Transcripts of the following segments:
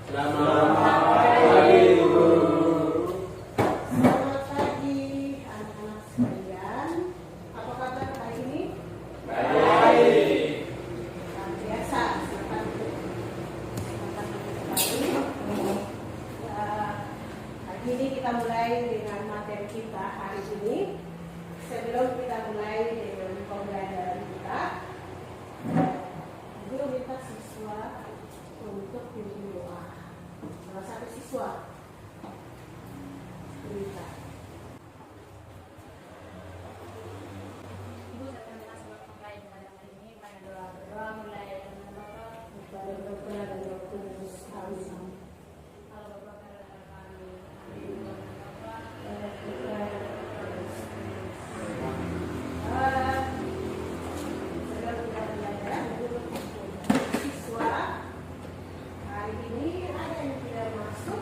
Selamat pagi, Guru. Selamat pagi, anak-anak sekalian. Apa kabar hari ini? Baik. Luar biasa. Selamat pagi. Hari ini kita mulai dengan materi kita hari ini. Sebelum kita mulai dengan pembelajaran kita, Guru minta siswa untuk berdoa. Salah satu siswa berita. Ibu saya minta sebelum mulai pada hari ini pada doa mulai dengan Bapa Kepada Bapa dan Roh Kudus. Amin. kalau Bapa karena kami amin Bapa Siswa hari ini ada yang tidak masuk.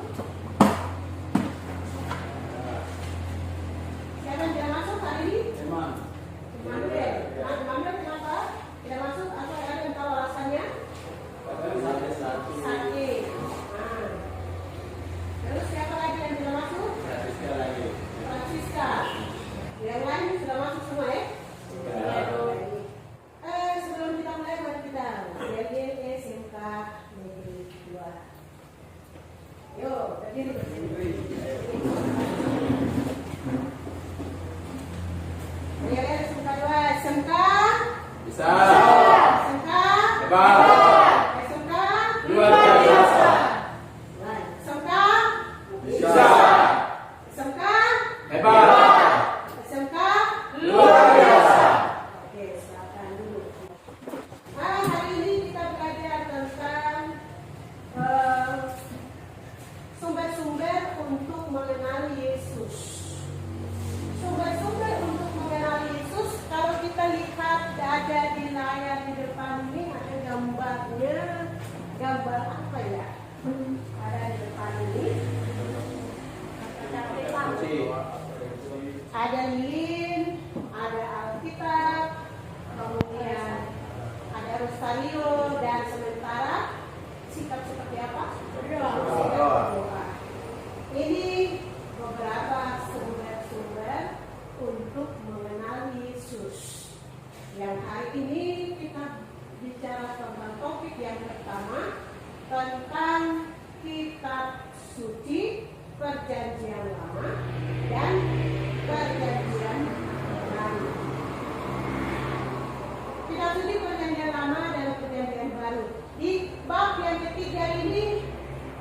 Siapa yang tidak masuk hari ini? Emang. Manuel. Manuel kenapa tidak masuk? Atau ada yang tahu alasannya? Sakit. Nah. Terus siapa lagi yang tidak masuk? Francisca. Yang lain sudah masuk semua ya? Sebelum kita mulai, mari kita lihat SMK Negeri 2. Yuk, berdiri bersama. Lihat SMK 2. SMK. Bisa. SMK. Hebat. SMK. Luar biasa. SMK. Bisa. SMK. Hebat. SMK. Luar biasa. Oke, silakan dulu. Hari ini kita belajar tentang sumber-sumber untuk mengenali Yesus. Sumber-sumber untuk mengenali Yesus, kalau kita lihat ada di layar di depan ini ada gambarnya. Gambar apa ya? Ada di depan ini. Ada lilin, ada Alkitab, kemudian ada rosario, dan sementara sikap seperti apa? Sikap doa. Ini beberapa sumber-sumber untuk mengenal Yesus. Yang hari ini kita bicara tentang topik yang pertama, tentang kitab suci, Perjanjian Lama dan Perjanjian Baru. Kitab suci Perjanjian Lama dan Perjanjian Baru. Di bab yang ketiga ini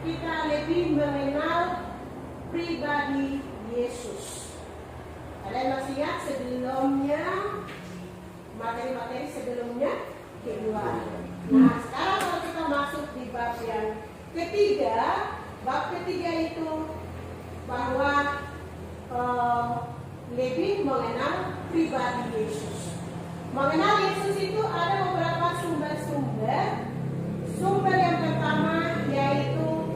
kita lebih mengenal pribadi Yesus. Kalian masih ingat sebelumnya, materi-materi sebelumnya kedua. Nah, sekarang kalau kita masuk di bab yang ketiga, bab ketiga itu bahwa lebih mengenal pribadi Yesus. Mengenal Yesus itu ada beberapa sumber-sumber. Sumber yang pertama yaitu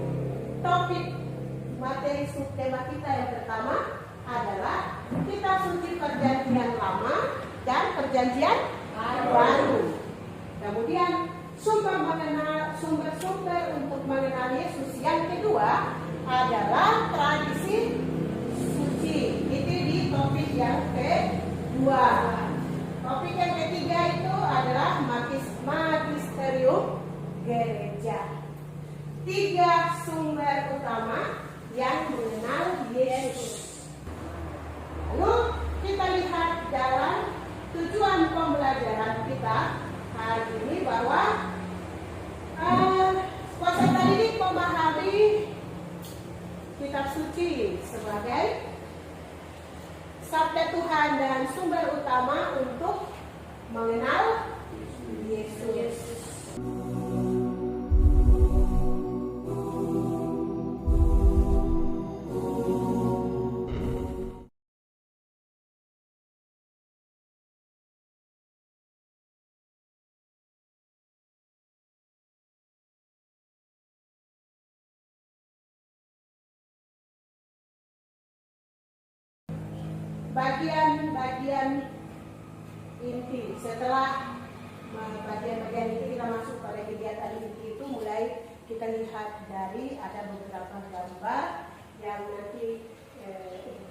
topik materi subtema kita yang pertama adalah kitab suci Perjanjian Lama dan Perjanjian Baru. Kemudian sumber-sumber untuk mengenal Yesus yang kedua adalah tradisi suci. Itu di topik yang kedua. Topik yang ketiga itu adalah magisterium gereja. Tiga sumber utama yang mengenal Yesus. Lalu kita lihat dalam tujuan pembelajaran kita hari ini bahwa peserta didik memahami kitab suci sebagai sabda Tuhan dan sumber utama untuk mengenal Yesus. Bagian-bagian inti. Setelah bagian-bagian inti kita masuk pada kegiatan inti itu mulai kita lihat dilihat dari ada beberapa gambar yang nanti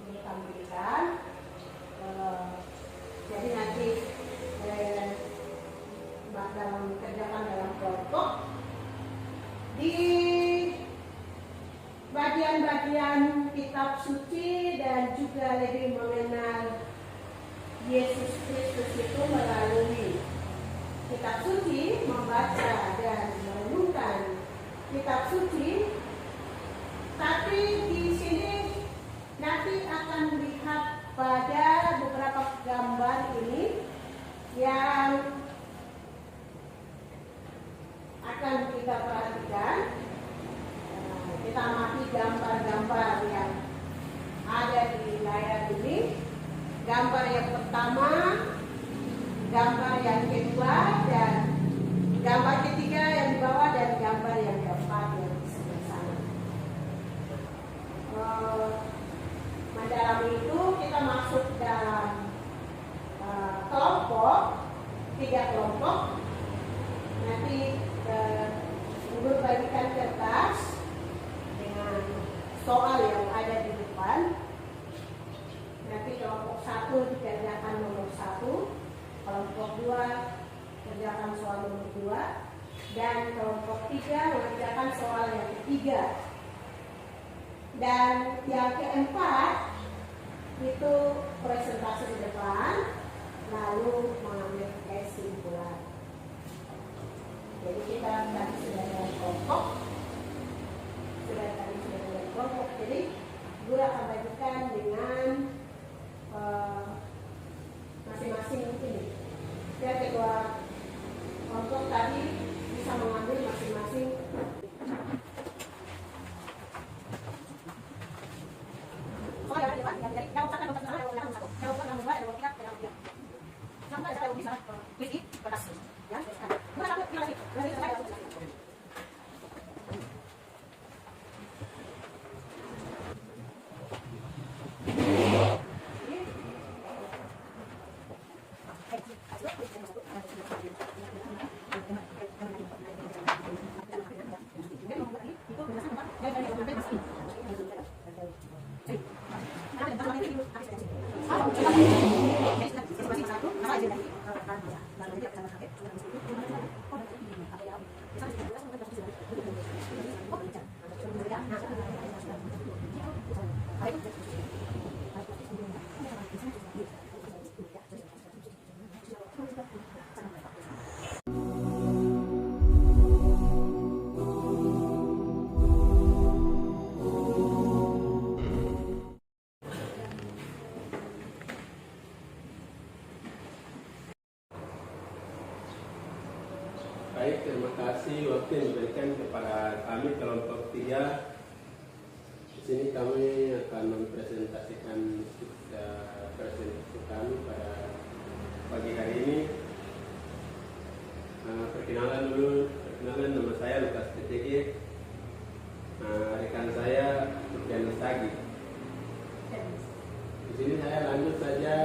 ditampilkan. Jadi nanti dalam kerjakan dalam kelompok di bagian-bagian kitab suci dan juga lebih mengenal Yesus Kristus itu melalui kitab suci, membaca dan merenungkan kitab suci. Tapi di sini nanti akan melihat pada beberapa gambar ini yang akan kita perhatikan. Kita amati gambar-gambar yang ada di layar ini. Gambar yang pertama, gambar yang kedua, dan gambar ketiga yang di bawah, dan gambar yang keempat yang di sebelah sana. Mendalami itu kita masuk dalam kelompok, 3 kelompok. Nanti Ibu bagikan kertas dengan soal yang ada di depan. Nanti kelompok 1 dikerjakan nomor 1, kelompok 2 kerjakan soal nomor 2, dan kelompok 3 mengerjakan soal yang ketiga. Dan yang keempat itu presentasi di depan, lalu mengambil kesimpulan. Jadi kita tadi sudah dalam kelompok, jadi gue akan bagikan dengan masing-masing ini. Ya, kedua kelompok tadi bisa mengambil masing-masing. Baik, terima kasih waktu yang diberikan kepada kami kelompok 3. Di sini kami akan mempresentasikan presentasi kami pada pagi hari ini. Perkenalan nama saya Lukas PTG. Rekan saya Sufianus Tagi. Di sini saya lanjut saja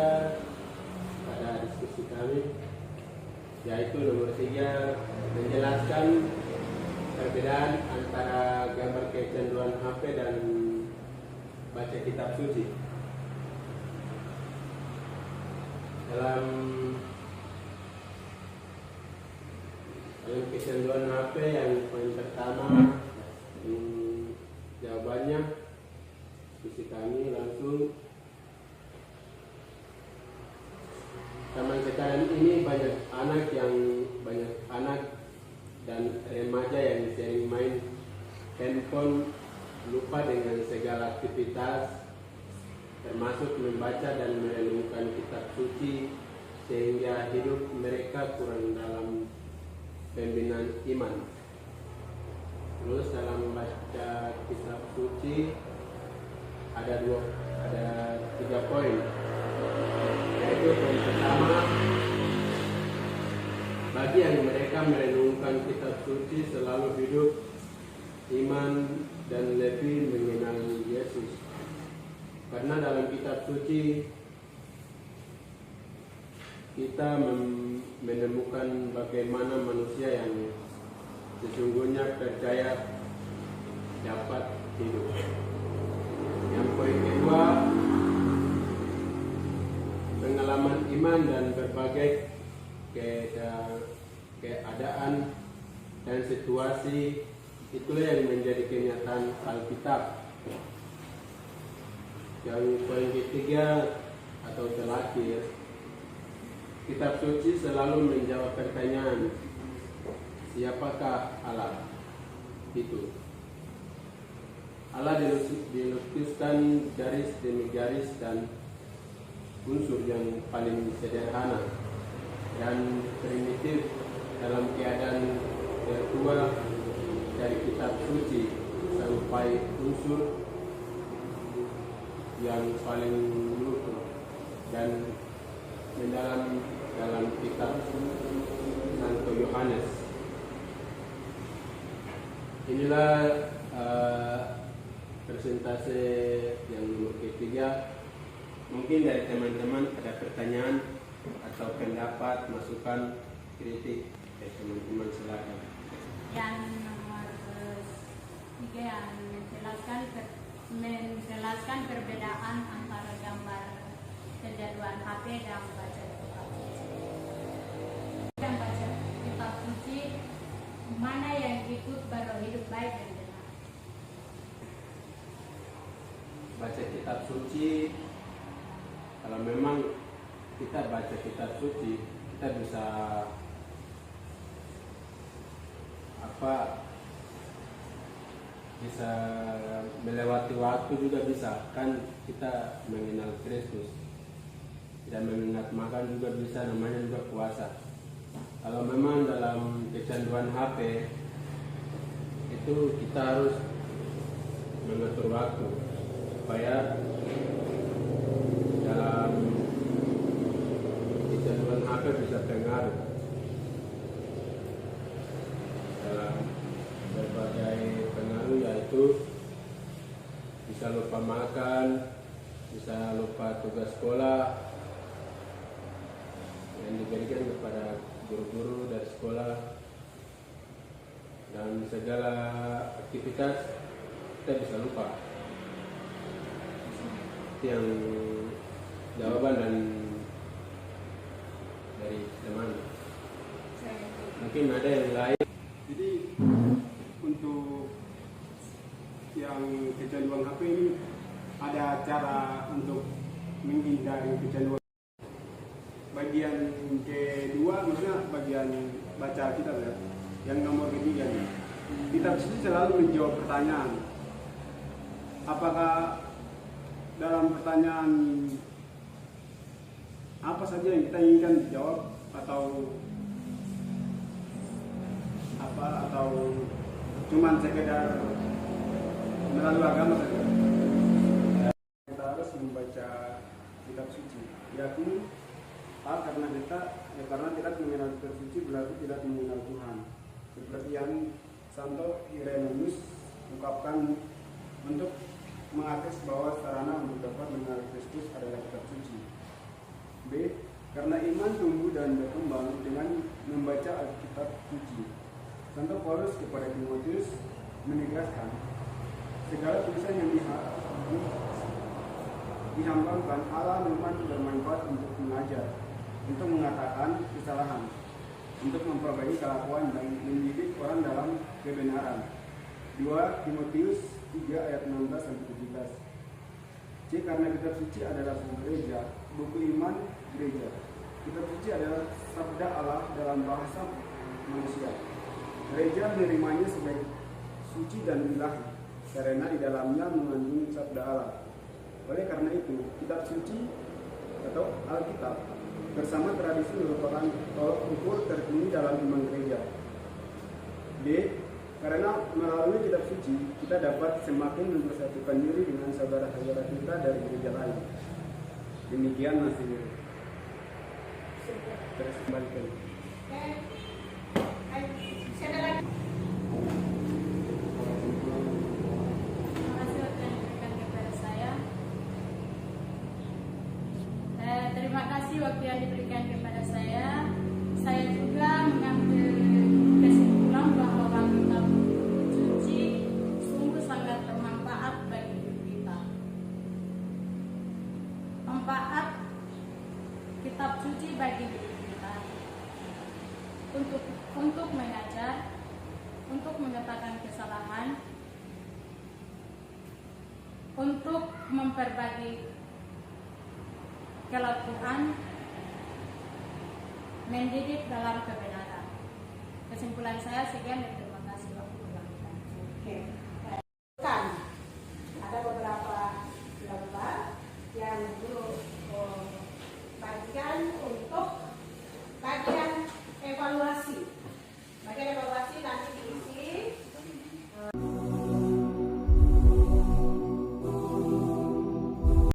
pada diskusi kami, yaitu nomor 3, menjelaskan perbedaan antara gambar kecanduan HP dan baca kitab suci. Dalam kecanduan HP yang poin pertama, jawabannya diskusi kami langsung. Zaman sekarang ini banyak anak dan remaja yang sering main handphone, lupa dengan segala aktivitas termasuk membaca dan merenungkan kitab suci, sehingga hidup mereka kurang dalam pembinaan iman. Terus dalam membaca kitab suci ada 3 poin. Yaitu poin pertama, bagi yang mereka merenungkan kitab suci selalu hidup iman dan lebih mengenal Yesus. Karena dalam kitab suci kita menemukan bagaimana manusia yang sesungguhnya percaya dapat hidup. Yang poin kedua, pengalaman iman dan berbagai keadaan dan situasi itulah yang menjadi kenyataan Alkitab. Yang poin ketiga atau terakhir, kitab suci selalu menjawab pertanyaan, siapakah Allah itu? Allah dilukiskan garis demi garis dan unsur yang paling sederhana dan primitif dalam keadaan tertua dari kitab suci sampai unsur yang paling utuh dan mendalam dalam kitab Santo Yohanes. Inilah presentase yang nomor ketiga. Mungkin dari teman-teman ada pertanyaan atau pendapat, masukan, kritik dari teman-teman, silakan. Yang nomor 3 yang menjelaskan perbedaan antara gambar kejaduan HP dan baca kitab suci. Dan baca kitab suci, mana yang ikut baru hidup baik dan benar? Baca kitab suci, kalau memang kita baca kitab suci, kita bisa bisa melewati waktu juga bisa, kan kita mengenal Kristus dan mengingat makan juga bisa, namanya juga puasa. Kalau memang dalam kecanduan HP itu kita harus mengatur waktu supaya dalam kecanduan HP bisa pengaruh dalam berbagai pengaruh, yaitu bisa lupa makan, bisa lupa tugas sekolah yang diberikan kepada guru-guru dari sekolah, dan segala aktivitas kita bisa lupa. Itu yang jawaban dan dari teman. Mungkin ada yang lain. Jadi untuk yang kecanduan HP ini ada cara untuk menghindari kecanduan. Bagian kedua, maksudnya bagian baca kitab ya. Yang nomor ketiga nih, kitab suci selalu menjawab pertanyaan. Apakah dalam pertanyaan apa saja yang kita inginkan dijawab, atau cuman sekedar melalui agama saja? Kita harus membaca kitab suci, yakni karena tidak mengenal kitab suci berarti tidak mengenal Tuhan. Seperti yang Santo Irenaeus ungkapkan, untuk mengakses bahwa sarana untuk dapat mengenal Kristus adalah kitab suci. B. Karena iman tumbuh dan berkembang dengan membaca Alkitab suci. Santo Paulus kepada Timotius menegaskan, segala tulisan yang dihamparkan Allah memang bermanfaat untuk mengajar, untuk mengatakan kesalahan, untuk memperbaiki kelakuan dan mendidik orang dalam kebenaran. 2 Timotius 3 ayat 16-17. C. Karena kitab suci adalah buku gereja, buku iman gereja. Kitab suci adalah sabda Allah dalam bahasa manusia. Gereja menerimanya sebagai suci dan ilahi, karena di dalamnya mengandung sabda Allah. Oleh karena itu, kitab suci atau Alkitab bersama tradisi merupakan tolok ukur tertinggi dalam iman gereja. D. Karena melalui kitab suci, kita dapat semakin mempersatukan diri dengan saudara-saudara kita dari gereja lain. Demikian masih terus kembalikan. Terima kasih waktu yang diberikan kepada saya. Saya juga mengambil kesimpulan bahwa kitab suci sungguh sangat untuk memperbagi kelau Tuhan, mendidik dalam kebenaran. Kesimpulan saya sekian.